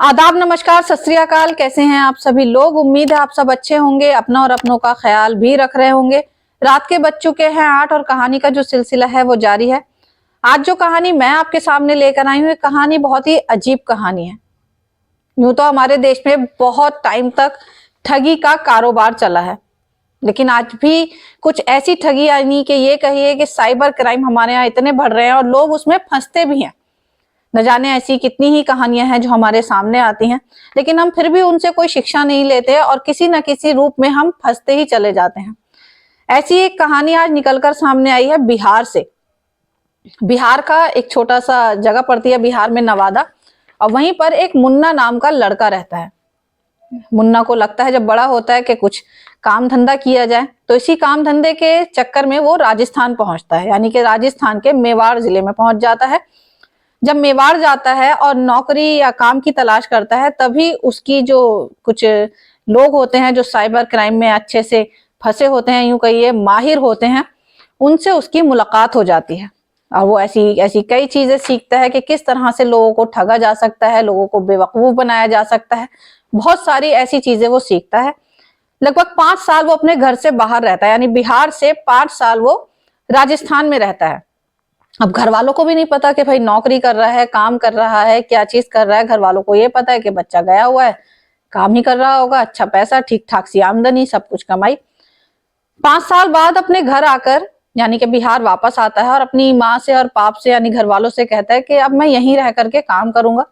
आदाब, नमस्कार, सत श्री अकाल। कैसे हैं आप सभी लोग? उम्मीद है आप सब अच्छे होंगे, अपना और अपनों का ख्याल भी रख रहे होंगे। रात के बज चुके हैं 8 और कहानी का जो सिलसिला है वो जारी है। आज जो कहानी मैं आपके सामने लेकर आई हूँ, ये कहानी बहुत ही अजीब कहानी है। यूं तो हमारे देश में बहुत टाइम तक ठगी का कारोबार चला है, लेकिन आज भी कुछ ऐसी ठगी यानी कि ये कहिए कि साइबर क्राइम हमारे यहाँ इतने बढ़ रहे हैं और लोग उसमें फंसते भी हैं। न जाने ऐसी कितनी ही कहानियां हैं जो हमारे सामने आती हैं, लेकिन हम फिर भी उनसे कोई शिक्षा नहीं लेते और किसी न किसी रूप में हम फंसते ही चले जाते हैं। ऐसी एक कहानी आज निकलकर सामने आई है बिहार से। बिहार का एक छोटा सा जगह पड़ती है बिहार में, नवादा, और वहीं पर एक मुन्ना नाम का लड़का रहता है। मुन्ना को लगता है जब बड़ा होता है कि कुछ काम धंधा किया जाए, तो इसी काम धंधे के चक्कर में वो राजस्थान पहुंचता है, यानी कि राजस्थान के मेवाड़ जिले में पहुंच जाता है। जब मेवाड़ जाता है और नौकरी या काम की तलाश करता है, तभी उसकी जो कुछ लोग होते हैं जो साइबर क्राइम में अच्छे से फंसे होते हैं, यूं कहिए माहिर होते हैं, उनसे उसकी मुलाकात हो जाती है। और वो ऐसी ऐसी कई चीजें सीखता है कि किस तरह से लोगों को ठगा जा सकता है, लोगों को बेवकूफ बनाया जा सकता है। बहुत सारी ऐसी चीजें वो सीखता है। लगभग 5 साल वो अपने घर से बाहर रहता है, यानी बिहार से 5 साल वो राजस्थान में रहता है। अब घर वालों को भी नहीं पता कि भाई नौकरी कर रहा है, काम कर रहा है, क्या चीज कर रहा है। घर वालों को ये पता है कि बच्चा गया हुआ है, काम ही कर रहा होगा, अच्छा पैसा, ठीक ठाक सी आमदनी, सब कुछ कमाई। 5 साल बाद अपने घर आकर यानी कि बिहार वापस आता है और अपनी माँ से और बाप से यानी घर वालों से कहता है कि अब मैं यहीं रह करके काम करूंगा।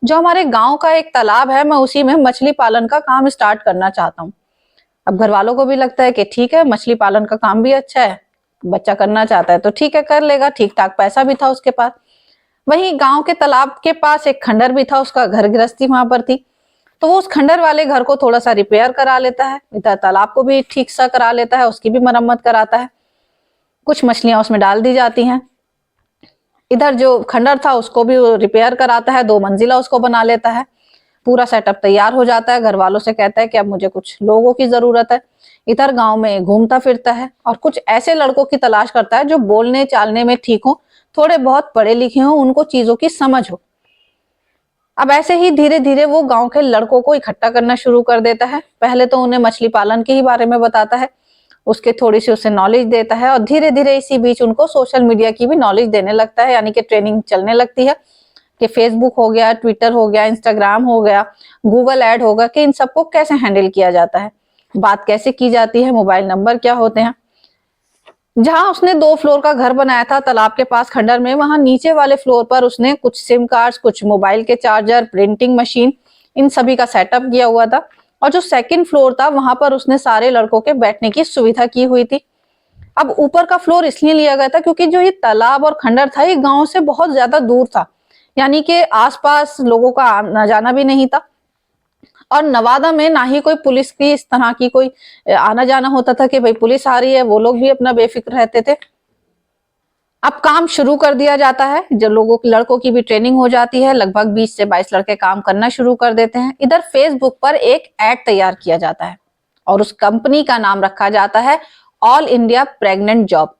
जो हमारे गांव का एक तालाब है, मैं उसी में मछली पालन का काम स्टार्ट करना चाहता हूँ। अब घर वालों को भी लगता है कि ठीक है, मछली पालन का काम भी अच्छा है, बच्चा करना चाहता है तो ठीक है, कर लेगा, ठीक ठाक पैसा भी था उसके पास। वहीं गांव के तालाब के पास एक खंडर भी था, उसका घर गृहस्थी वहां पर थी। तो वो उस खंडर वाले घर को थोड़ा सा रिपेयर करा लेता है, इधर तालाब को भी ठीक सा करा लेता है, उसकी भी मरम्मत कराता है। कुछ मछलियां उसमें डाल दी जाती हैं। इधर जो खंडर था उसको भी रिपेयर कराता है, 2 मंजिला उसको बना लेता है। पूरा सेटअप तैयार हो जाता है। घर वालों से कहता है कि अब मुझे कुछ लोगों की जरूरत है। इधर गांव में घूमता फिरता है और कुछ ऐसे लड़कों की तलाश करता है जो बोलने चालने में ठीक हो, थोड़े बहुत पढ़े लिखे हो, उनको चीजों की समझ हो। अब ऐसे ही धीरे धीरे वो गांव के लड़कों को इकट्ठा करना शुरू कर देता है। पहले तो उन्हें मछली पालन के ही बारे में बताता है, उसके थोड़ी सी उसे नॉलेज देता है, और धीरे धीरे इसी बीच उनको सोशल मीडिया की भी नॉलेज देने लगता है, यानी कि ट्रेनिंग चलने लगती है कि फेसबुक हो गया, ट्विटर हो गया, इंस्टाग्राम हो गया, गूगल ऐड होगा, कि इन सबको कैसे हैंडल किया जाता है, बात कैसे की जाती है, मोबाइल नंबर क्या होते हैं। जहां उसने 2 फ्लोर का घर बनाया था तालाब के पास खंडर में, वहां नीचे वाले फ्लोर पर उसने कुछ सिम कार्ड्स, कुछ मोबाइल के चार्जर, प्रिंटिंग मशीन, इन सभी का सेटअप किया हुआ था। और जो सेकंड फ्लोर था वहां पर उसने सारे लड़कों के बैठने की सुविधा की हुई थी। अब ऊपर का फ्लोर इसलिए लिया गया था क्योंकि जो ये तालाब और खंडर था ये गांव से बहुत ज्यादा दूर था, यानी कि आसपास लोगों का आना जाना भी नहीं था। और नवादा में ना ही कोई पुलिस की इस तरह की कोई आना जाना होता था कि भाई पुलिस आ रही है, वो लोग भी अपना बेफिक्र रहते थे। अब काम शुरू कर दिया जाता है। जब लड़कों की भी ट्रेनिंग हो जाती है, लगभग 20 से 22 लड़के काम करना शुरू कर देते हैं। इधर फेसबुक पर एक ऐड तैयार किया जाता है और उस कंपनी का नाम रखा जाता है ऑल इंडिया प्रेग्नेंट जॉब।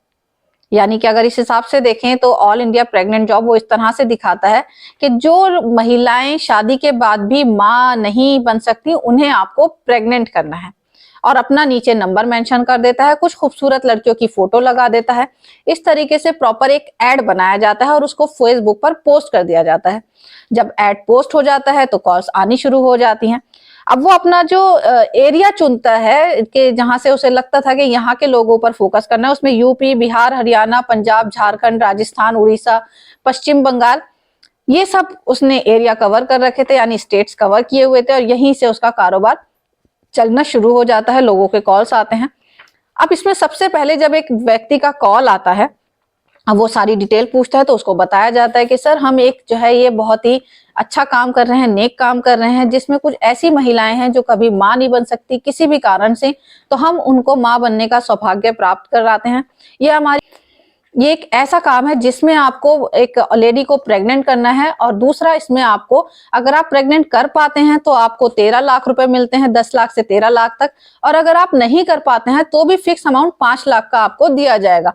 यानी कि अगर इस हिसाब से देखें तो ऑल इंडिया प्रेग्नेंट जॉब वो इस तरह से दिखाता है कि जो महिलाएं शादी के बाद भी मां नहीं बन सकती, उन्हें आपको प्रेग्नेंट करना है, और अपना नीचे नंबर मेंशन कर देता है, कुछ खूबसूरत लड़कियों की फोटो लगा देता है। इस तरीके से प्रॉपर एक ऐड बनाया जाता है और उसको फेसबुक पर पोस्ट कर दिया जाता है। जब ऐड पोस्ट हो जाता है तो कॉल्स आनी शुरू हो जाती हैं। अब वो अपना जो एरिया चुनता है कि जहां से उसे लगता था कि यहाँ के लोगों पर फोकस करना है, उसमें यूपी, बिहार, हरियाणा, पंजाब, झारखंड, राजस्थान, उड़ीसा, पश्चिम बंगाल, ये सब उसने एरिया कवर कर रखे थे, यानी स्टेट्स कवर किए हुए थे, और यहीं से उसका कारोबार चलना शुरू हो जाता है। लोगों के कॉल्स आते हैं। अब इसमें सबसे पहले जब एक व्यक्ति का कॉल आता है, अब वो सारी डिटेल पूछता है, तो उसको बताया जाता है कि सर हम एक जो है ये बहुत ही अच्छा काम कर रहे हैं, नेक काम कर रहे हैं, जिसमें कुछ ऐसी महिलाएं हैं जो कभी मां नहीं बन सकती किसी भी कारण से, तो हम उनको मां बनने का सौभाग्य प्राप्त कराते हैं। ये एक ऐसा काम है जिसमें आपको एक लेडी को प्रेग्नेंट करना है, और दूसरा इसमें आपको अगर आप प्रेग्नेंट कर पाते हैं तो आपको 13 लाख रुपए मिलते हैं, 10 लाख से 13 लाख तक, और अगर आप नहीं कर पाते हैं तो भी फिक्स अमाउंट 5 लाख का आपको दिया जाएगा।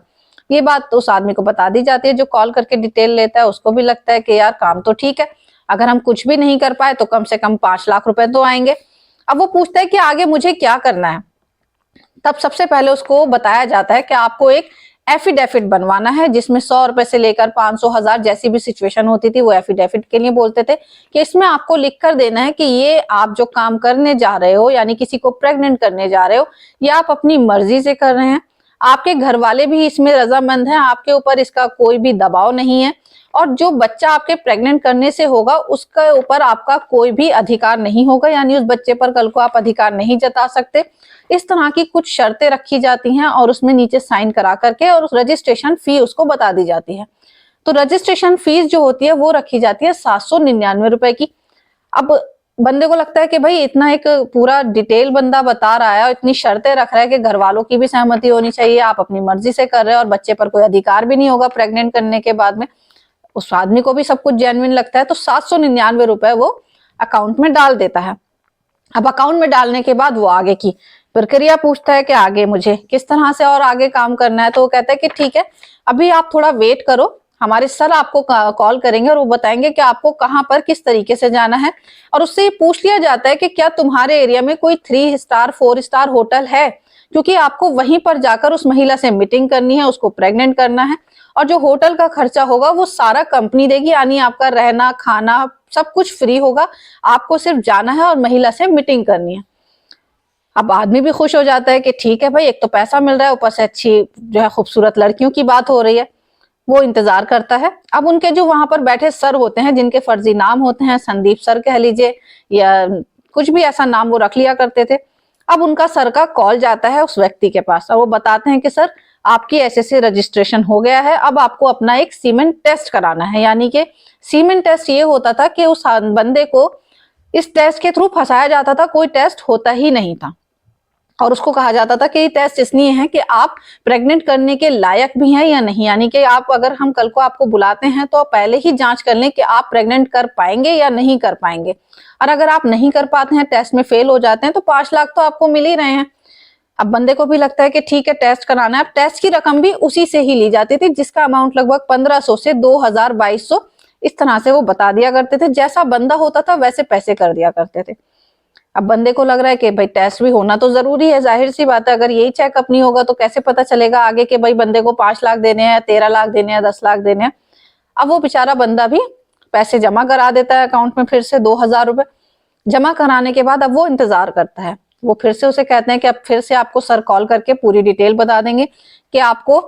ये बात तो उस आदमी को बता दी जाती है जो कॉल करके डिटेल लेता है। उसको भी लगता है कि यार काम तो ठीक है, अगर हम कुछ भी नहीं कर पाए तो कम से कम 5 लाख रुपए तो आएंगे। अब वो पूछता है कि आगे मुझे क्या करना है। तब सबसे पहले उसको बताया जाता है कि आपको एक एफिडेविट बनवाना है, जिसमें 100 रुपए से लेकर 500, 1000 जैसी भी सिचुएशन होती थी वो एफिडेविट के लिए बोलते थे, कि इसमें आपको लिख कर देना है कि ये आप जो काम करने जा रहे हो, यानी किसी को प्रेग्नेंट करने जा रहे हो, ये आप अपनी मर्जी से कर रहे हैं, आपके घर वाले भी इसमें रजामंद हैं, आपके ऊपर इसका कोई भी दबाव नहीं है, और जो बच्चा आपके प्रेग्नेंट करने से होगा उसके ऊपर आपका कोई भी अधिकार नहीं होगा, यानी उस बच्चे पर कल को आप अधिकार नहीं जता सकते। इस तरह की कुछ शर्तें रखी जाती हैं और उसमें नीचे साइन करा करके और उस रजिस्ट्रेशन फी उसको बता दी जाती है। तो रजिस्ट्रेशन फीस जो होती है वो रखी जाती है 799 रुपए की। अब बंदे को लगता है कि भाई इतना एक पूरा डिटेल बंदा बता रहा है और इतनी शर्तें रख रहा है कि घर वालों की भी सहमति होनी चाहिए, आप अपनी मर्जी से कर रहे हो और बच्चे पर कोई अधिकार भी नहीं होगा प्रेग्नेंट करने के बाद में, उस आदमी को भी सब कुछ जेन्युइन लगता है। तो 799 रुपए वो अकाउंट में डाल देता है। अब अकाउंट में डालने के बाद वो आगे की प्रक्रिया पूछता है कि आगे मुझे किस तरह से और आगे काम करना है। तो वो कहता है कि ठीक है, अभी आप थोड़ा वेट करो, हमारे सर आपको कॉल करेंगे और वो बताएंगे कि आपको कहाँ पर किस तरीके से जाना है। और उससे ये पूछ लिया जाता है कि क्या तुम्हारे एरिया में कोई 3 स्टार 4 स्टार होटल है, क्योंकि आपको वहीं पर जाकर उस महिला से मीटिंग करनी है, उसको प्रेग्नेंट करना है, और जो होटल का खर्चा होगा वो सारा कंपनी देगी, यानी आपका रहना खाना सब कुछ फ्री होगा, आपको सिर्फ जाना है और महिला से मीटिंग करनी है। अब आदमी भी खुश हो जाता है कि ठीक है भाई, एक तो पैसा मिल रहा है, ऊपर से अच्छी जो है खूबसूरत लड़कियों की बात हो रही है। वो इंतजार करता है। अब उनके जो वहां पर बैठे सर होते हैं, जिनके फर्जी नाम होते हैं, संदीप सर कह लीजिए या कुछ भी ऐसा नाम वो रख लिया करते थे, अब उनका सर का कॉल जाता है उस व्यक्ति के पास और वो बताते हैं कि सर आपकी ऐसे रजिस्ट्रेशन हो गया है, अब आपको अपना एक सीमेंट टेस्ट कराना है। यानी कि सीमेंट टेस्ट ये होता था कि उस बंदे को इस टेस्ट के थ्रू फंसाया जाता था, कोई टेस्ट होता ही नहीं था, और उसको कहा जाता था कि ये टेस्ट इसलिए है कि आप प्रेग्नेंट करने के लायक भी हैं या नहीं, यानी कि आप अगर हम कल को आपको बुलाते हैं तो आप पहले ही जांच कर लें कि आप प्रेग्नेंट कर पाएंगे या नहीं कर पाएंगे, और अगर आप नहीं कर पाते हैं, टेस्ट में फेल हो जाते हैं, तो 5 लाख तो आपको मिल ही रहे हैं। अब बंदे को भी लगता है कि ठीक है टेस्ट कराना है। अब टेस्ट की रकम भी उसी से ही ली जाती थी, जिसका अमाउंट लगभग 1500 से 2000 2200 इस तरह से वो बता दिया करते थे। जैसा बंदा होता था वैसे पैसे कर दिया करते थे। अब बंदे को लग रहा है कि भाई टेस्ट भी होना तो जरूरी है, जाहिर सी बात है, अगर यही चेकअप नहीं होगा तो कैसे पता चलेगा आगे के भाई बंदे को 5 लाख देने हैं, 13 लाख देने हैं, 10 लाख देने हैं। अब वो बेचारा बंदा भी पैसे जमा करा देता है अकाउंट में, फिर से 2000 रुपए जमा कराने के बाद अब वो इंतजार करता है। वो फिर से उसे कहते हैं कि अब फिर से आपको सर कॉल करके पूरी डिटेल बता देंगे कि आपको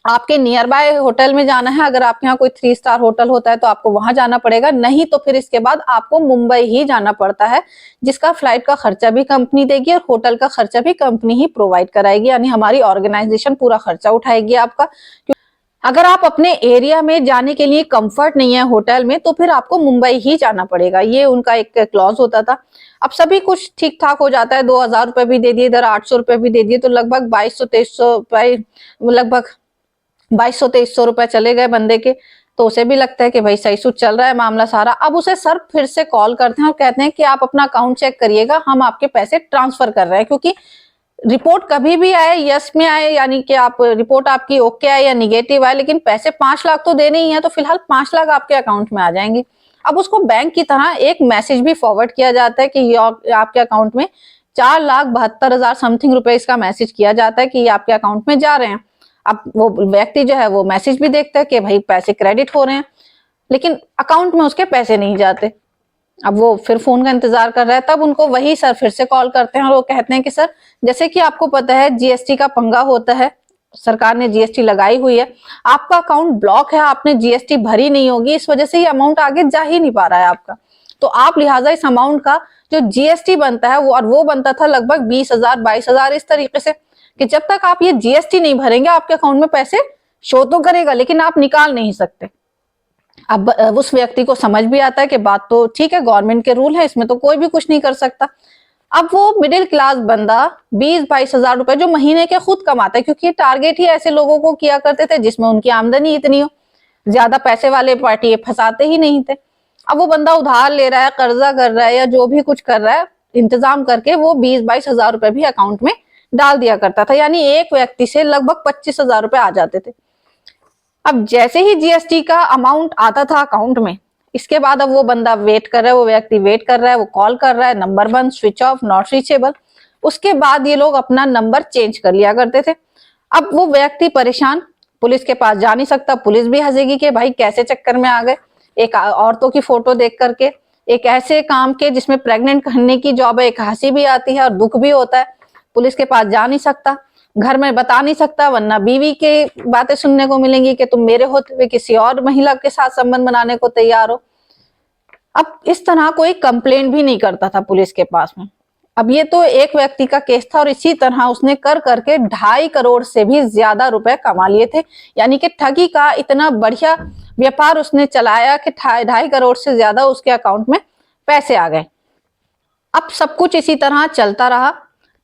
आपके नियर बाय होटल में जाना है। अगर आपके यहाँ कोई 3 स्टार होटल होता है तो आपको वहां जाना पड़ेगा, नहीं तो फिर इसके बाद आपको मुंबई ही जाना पड़ता है, जिसका फ्लाइट का खर्चा भी कंपनी देगी और होटल का खर्चा भी कंपनी ही प्रोवाइड कराएगी, यानी हमारी ऑर्गेनाइजेशन पूरा खर्चा उठाएगी आपका। अगर आप अपने एरिया में जाने के लिए कंफर्ट नहीं है होटल में, तो फिर आपको मुंबई ही जाना पड़ेगा, ये उनका एक क्लॉज होता था। अब सभी कुछ ठीक ठाक हो जाता है, 2000 रुपए भी दे दिए, इधर 800 रुपए भी दे दिए, तो लगभग 2200-2300 रुपए चले गए बंदे के। तो उसे भी लगता है कि भाई सही सूट चल रहा है मामला सारा। अब उसे सर फिर से कॉल करते हैं और कहते हैं कि आप अपना अकाउंट चेक करिएगा, हम आपके पैसे ट्रांसफर कर रहे हैं, क्योंकि रिपोर्ट कभी भी आए यस में आए, यानी कि आप रिपोर्ट आपकी ओके आए या निगेटिव आए, लेकिन पैसे 5 लाख तो देने ही है, तो फिलहाल 5 लाख आपके अकाउंट में आ जाएंगे। अब उसको बैंक की तरह एक मैसेज भी फॉरवर्ड किया जाता है कि आपके अकाउंट में 4,72,000 समथिंग रुपए इसका मैसेज किया जाता है कि ये आपके अकाउंट में जा रहे हैं। अब वो व्यक्ति जो है वो मैसेज भी देखता है कि भाई पैसे क्रेडिट हो रहे हैं, लेकिन अकाउंट में उसके पैसे नहीं जाते। अब वो फिर फोन का इंतजार कर रहा है, तब उनको वही सर फिर से कॉल करते हैं और वो कहते हैं कि सर जैसे कि आपको पता है जीएसटी का पंगा होता है, सरकार ने जीएसटी लगाई हुई है, आपका अकाउंट ब्लॉक है, आपने जीएसटी भरी नहीं होगी, इस वजह से ये अमाउंट आगे जा ही नहीं पा रहा है आपका। तो आप लिहाजा इस अमाउंट का जो जीएसटी बनता है वो बनता था लगभग 20,000 22,000 इस तरीके से, कि जब तक आप ये जीएसटी नहीं भरेंगे आपके अकाउंट में पैसे शो तो करेगा लेकिन आप निकाल नहीं सकते। अब उस व्यक्ति को समझ भी आता है कि बात तो ठीक है, गवर्नमेंट के रूल है, इसमें तो कोई भी कुछ नहीं कर सकता। अब वो मिडिल क्लास बंदा 20-22,000 रुपए जो महीने के खुद कमाता है, क्योंकि टारगेट ही ऐसे लोगों को किया करते थे जिसमें उनकी आमदनी इतनी हो, ज्यादा पैसे वाले पार्टी फंसाते ही नहीं थे। अब वो बंदा उधार ले रहा है, कर्जा कर रहा है या जो भी कुछ कर रहा है, इंतजाम करके वो 20-22,000 रुपए भी अकाउंट में डाल दिया करता था, यानी एक व्यक्ति से लगभग 25,000 रुपए आ जाते थे। अब जैसे ही जीएसटी का अमाउंट आता था अकाउंट में, इसके बाद अब वो बंदा वेट कर रहा है, वो व्यक्ति वेट कर रहा है, वो कॉल कर रहा है, नंबर बंद, स्विच ऑफ, नॉट रीचेबल। उसके बाद ये लोग अपना नंबर चेंज कर लिया करते थे। अब वो व्यक्ति परेशान, पुलिस के पास जा नहीं सकता, पुलिस भी हंसेगी कि भाई कैसे चक्कर में आ गए, एक औरतों की फोटो देख करके, एक ऐसे काम के जिसमें प्रेग्नेंट करने की जॉब है। एक हंसी भी आती है और दुख भी होता है। पुलिस के पास जा नहीं सकता, घर में बता नहीं सकता, वरना बीवी के बातें सुनने को मिलेंगी कि तुम मेरे होते हुए किसी और महिला के साथ संबंध बनाने को तैयार हो। अब इस तरह कोई कंप्लेंट भी नहीं करता था पुलिस के पास में। अब ये तो एक व्यक्ति का केस था और इसी तरह उसने कर करके 2.5 करोड़ से भी ज्यादा रुपए कमा लिए थे। यानी कि ठगी का इतना बढ़िया व्यापार उसने चलाया कि 2.5 करोड़ से ज्यादा उसके अकाउंट में पैसे आ गए। अब सब कुछ इसी तरह चलता रहा।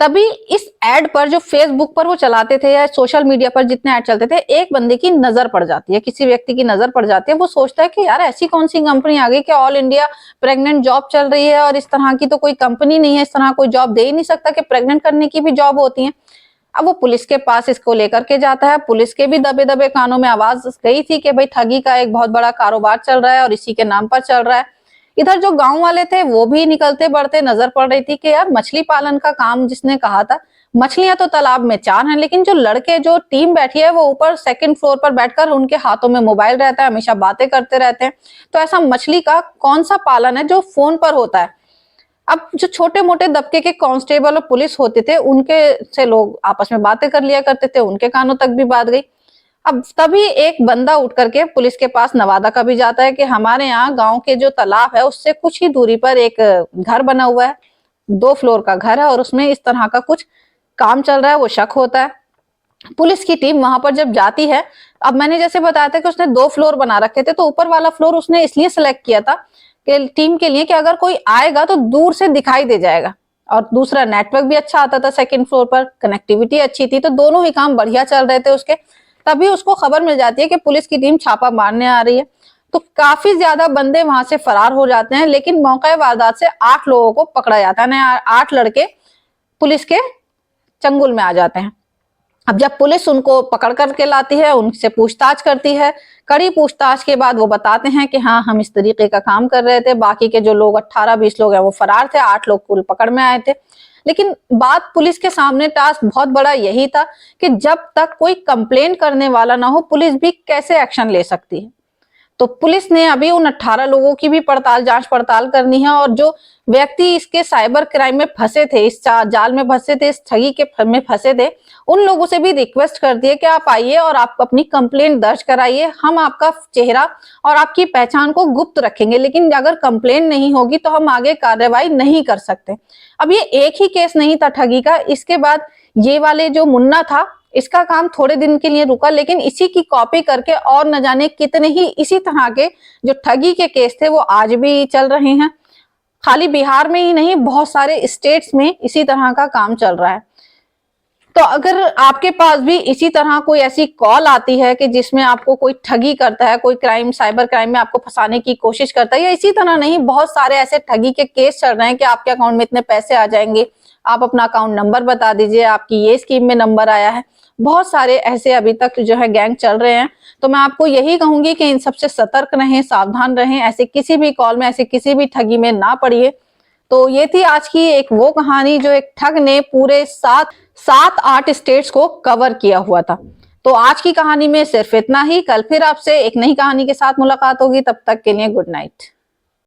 तभी इस एड पर, जो फेसबुक पर वो चलाते थे या सोशल मीडिया पर जितने ऐड चलते थे, एक बंदे की नजर पड़ जाती है, किसी व्यक्ति की नजर पड़ जाती है। वो सोचता है कि यार ऐसी कौन सी कंपनी आ गई कि ऑल इंडिया प्रेग्नेंट जॉब चल रही है, और इस तरह की तो कोई कंपनी नहीं है, इस तरह कोई जॉब दे ही नहीं सकता कि प्रेग्नेंट करने की भी जॉब होती है। अब वो पुलिस के पास इसको लेकर के जाता है। पुलिस के भी दबे दबे कानों में आवाज गई थी कि भाई ठगी का एक बहुत बड़ा कारोबार चल रहा है और इसी के नाम पर चल रहा है। इधर जो गांव वाले थे वो भी निकलते बढ़ते नजर पड़ रही थी कि यार मछली पालन का काम जिसने कहा था, मछलियां तो तालाब में 4 हैं, लेकिन जो लड़के, जो टीम बैठी है वो ऊपर सेकंड फ्लोर पर बैठकर, उनके हाथों में मोबाइल रहता है, हमेशा बातें करते रहते हैं। तो ऐसा मछली का कौन सा पालन है जो फोन पर होता है। अब जो छोटे मोटे दबके के कांस्टेबल और पुलिस होते थे, उनके से लोग आपस में बातें कर लिया करते थे, उनके कानों तक भी बात गई। अब तभी एक बंदा उठ करके पुलिस के पास नवादा का भी जाता है कि हमारे यहाँ गांव के जो तालाब है उससे कुछ ही दूरी पर एक घर बना हुआ है, 2 फ्लोर का घर है, और उसमें इस तरह का कुछ काम चल रहा है, वो शक होता है। पुलिस की टीम वहां पर जब जाती है, अब मैंने जैसे बताया था कि उसने 2 फ्लोर बना रखे थे, तो ऊपर वाला फ्लोर उसने इसलिए सिलेक्ट किया था कि टीम के लिए कि अगर कोई आएगा तो दूर से दिखाई दे जाएगा, और दूसरा नेटवर्क भी अच्छा आता था, सेकंड फ्लोर पर कनेक्टिविटी अच्छी थी, तो दोनों ही काम बढ़िया चल रहे थे उसके। तभी उसको खबर मिल जाती है कि पुलिस की टीम छापा मारने आ रही है। तो काफी ज्यादा बंदे वहां से फरार हो जाते हैं, लेकिन मौके वारदात से 8 लोगों को पकड़ा जाता है। 8 लड़के पुलिस के चंगुल में आ जाते हैं। अब जब पुलिस उनको पकड़ करके लाती है, उनसे पूछताछ करती है, कड़ी पूछताछ के बाद वो बताते हैं कि हाँ, हम इस तरीके का काम कर रहे थे। बाकी के जो लोग 18-20 लोग हैं वो फरार थे, 8 लोग कुल पकड़ में आए थे। लेकिन बात पुलिस के सामने टास्क बहुत बड़ा यही था कि जब तक कोई कंप्लेन करने वाला ना हो, पुलिस भी कैसे एक्शन ले सकती है। तो पुलिस ने अभी उन 18 लोगों की भी जांच पड़ताल करनी है, और जो व्यक्ति इसके साइबर क्राइम में फंसे थे, इस जाल में फंसे थे, इस ठगी के में फंसे थे, उन लोगों से भी रिक्वेस्ट कर दी है कि आप आइए और आप अपनी कंप्लेंट दर्ज कराइए। हम आपका चेहरा और आपकी पहचान को गुप्त रखेंगे, लेकिन अगर कंप्लेंट नहीं होगी तो हम आगे कार्रवाई नहीं कर सकते। अब ये एक ही केस नहीं था ठगी का, इसके बाद ये वाले जो मुन्ना था, इसका काम थोड़े दिन के लिए रुका, लेकिन इसी की कॉपी करके और न जाने कितने ही इसी तरह के जो ठगी के केस थे वो आज भी चल रहे हैं। खाली बिहार में ही नहीं, बहुत सारे स्टेट्स में इसी तरह का काम चल रहा है। तो अगर आपके पास भी इसी तरह कोई ऐसी कॉल आती है कि जिसमें आपको कोई ठगी करता है, कोई क्राइम, साइबर क्राइम में आपको फंसाने की कोशिश करता है, या इसी तरह नहीं, बहुत सारे ऐसे ठगी के केस चल रहे हैं कि आपके अकाउंट में इतने पैसे आ जाएंगे, आप अपना अकाउंट नंबर बता दीजिए, आपकी ये स्कीम में नंबर आया है, बहुत सारे ऐसे अभी तक जो है गैंग चल रहे हैं। तो मैं आपको यही कहूंगी कि इन सबसे सतर्क रहें, सावधान रहें, ऐसे किसी भी कॉल में, ऐसे किसी भी ठगी में ना पड़िए। तो ये थी आज की एक वो कहानी जो एक ठग ने पूरे 7-8 स्टेट्स को कवर किया हुआ था। तो आज की कहानी में सिर्फ इतना ही। कल फिर आपसे एक नई कहानी के साथ मुलाकात होगी, तब तक के लिए गुड नाइट।